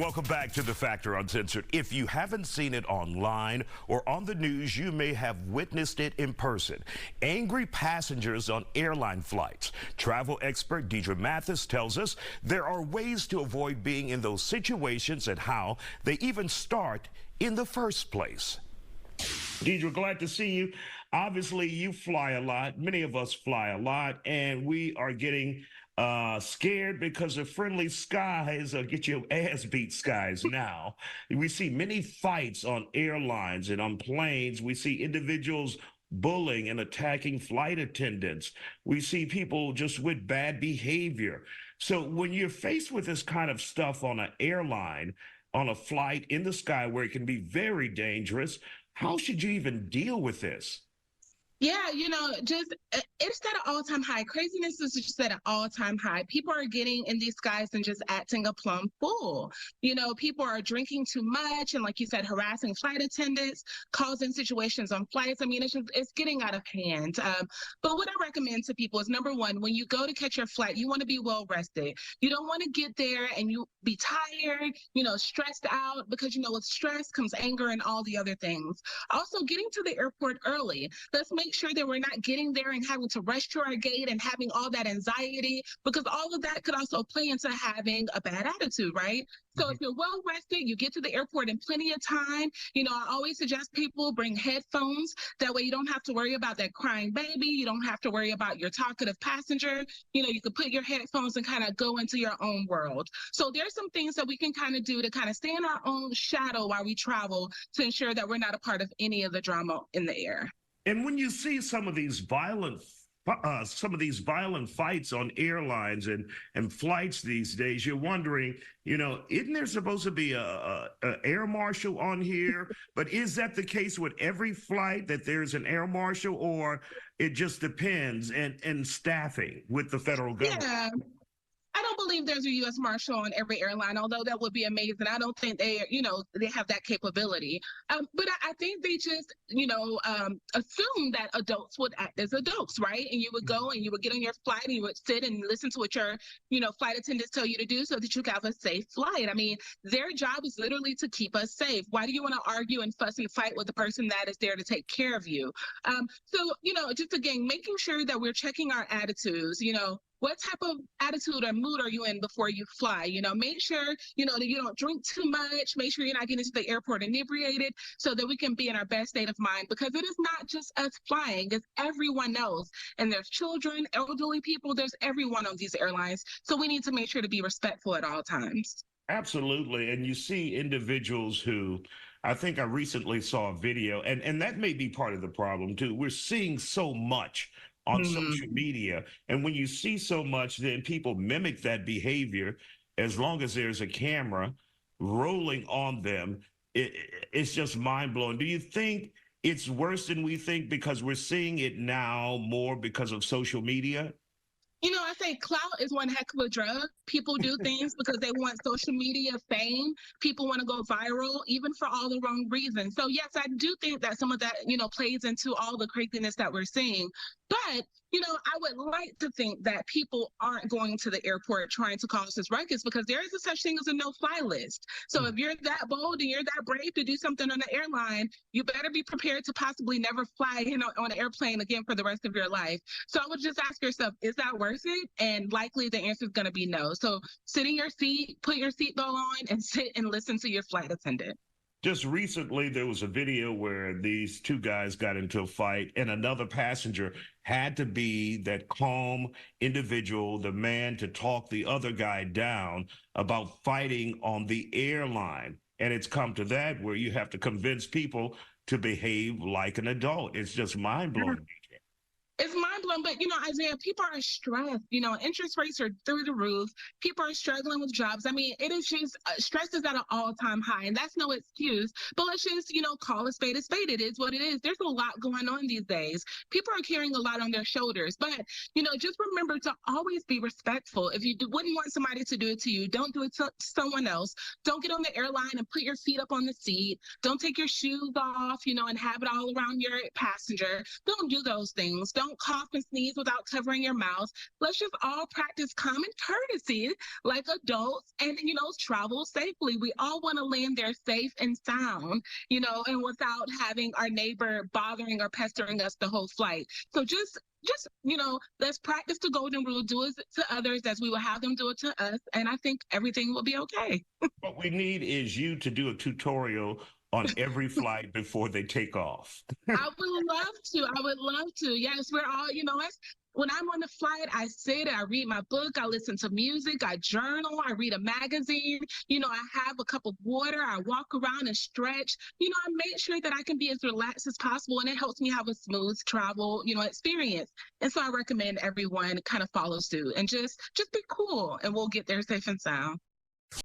Welcome back to The Factor Uncensored. If you haven't seen it online or on the news, you may have witnessed it in person. Angry passengers on airline flights. Travel expert Deidre Mathis tells us there are ways to avoid being in those situations and how they even start in the first place. Deidre, glad to see you. Obviously, you fly a lot. Many of us fly a lot, and we are getting scared because of friendly skies or get your ass beat skies now. We see many fights on airlines and on planes. We see individuals bullying and attacking flight attendants. We see people just with bad behavior. So when you're faced with this kind of stuff on an airline, on a flight in the sky where it can be very dangerous, how should you even deal with this? Yeah, it's at an all-time high. Craziness is just at an all-time high. People are getting in these skies and just acting a plumb fool. People are drinking too much and, like you said, harassing flight attendants, causing situations on flights. It's getting out of hand. But what I recommend to people is, number one, when you go to catch your flight, you want to be well rested. You don't want to get there and you be tired, stressed out, because, with stress comes anger and all the other things. Also, getting to the airport early. Let's make sure that we're not getting there and having to rush to our gate and having all that anxiety, because all of that could also play into having a bad attitude, right? So if you're well rested, you get to the airport in plenty of time. I always suggest people bring headphones. That way you don't have to worry about that crying baby. You don't have to worry about your talkative passenger. You can put your headphones and kind of go into your own world. So there's some things that we can kind of do to kind of stay in our own shadow while we travel to ensure that we're not a part of any of the drama in the air. And when you see some of these violent fights on airlines and flights these days, you're wondering, isn't there supposed to be a air marshal on here? But is that the case with every flight, that there's an air marshal, or it just depends and staffing with the federal government? Yeah. I don't believe there's a U.S. Marshal on every airline, although that would be amazing. I don't think they have that capability. But I think they just, assume that adults would act as adults, right? And you would go and you would get on your flight and you would sit and listen to what your, flight attendants tell you to do so that you can have a safe flight. Their job is literally to keep us safe. Why do you want to argue and fuss and fight with the person that is there to take care of you? So, just again, making sure that we're checking our attitudes, what type of attitude or mood are you in before you fly? Make sure, that you don't drink too much. Make sure you're not getting to the airport inebriated so that we can be in our best state of mind, because it is not just us flying, it's everyone else. And there's children, elderly people, there's everyone on these airlines. So we need to make sure to be respectful at all times. Absolutely. And you see individuals who, I think I recently saw a video, and that may be part of the problem too. We're seeing so much on social media. And when you see so much, then people mimic that behavior. As long as there's a camera rolling on them, it's just mind blowing. Do you think it's worse than we think because we're seeing it now more because of social media? I say clout is one heck of a drug. People do things because they want social media fame. People want to go viral, even for all the wrong reasons. So yes, I do think that some of that, plays into all the craziness that we're seeing. But, I would like to think that people aren't going to the airport trying to cause this ruckus, because there is a such thing as a no-fly list. So if you're that bold and you're that brave to do something on the airline, you better be prepared to possibly never fly on an airplane again for the rest of your life. So I would just ask yourself, is that worth it? And likely the answer is going to be no. So sit in your seat, put your seatbelt on, and sit and listen to your flight attendant. Just recently, there was a video where these two guys got into a fight, and another passenger had to be that calm individual, the man, to talk the other guy down about fighting on the airline. And it's come to that where you have to convince people to behave like an adult. It's just mind-blowing. It's mind-blowing, but, Isaiah, people are stressed. Interest rates are through the roof. People are struggling with jobs. It is just, stress is at an all-time high, and that's no excuse. But let's just, call a spade a spade. It is what it is. There's a lot going on these days. People are carrying a lot on their shoulders. But, just remember to always be respectful. If you wouldn't want somebody to do it to you, don't do it to someone else. Don't get on the airline and put your feet up on the seat. Don't take your shoes off, and have it all around your passenger. Don't do those things. Don't cough and sneeze without covering your mouth. Let's just all practice common courtesy like adults and, travel safely. We all want to land there safe and sound, and without having our neighbor bothering or pestering us the whole flight. So just let's practice the golden rule, do it to others as we will have them do it to us, and I think everything will be okay. What we need is you to do a tutorial on every flight before they take off. I would love to. I would love to. Yes, we're all, when I'm on the flight, I sit, I read my book, I listen to music, I journal, I read a magazine, I have a cup of water, I walk around and stretch, I make sure that I can be as relaxed as possible, and it helps me have a smooth travel, experience. And so I recommend everyone kind of follow suit and just be cool, and we'll get there safe and sound.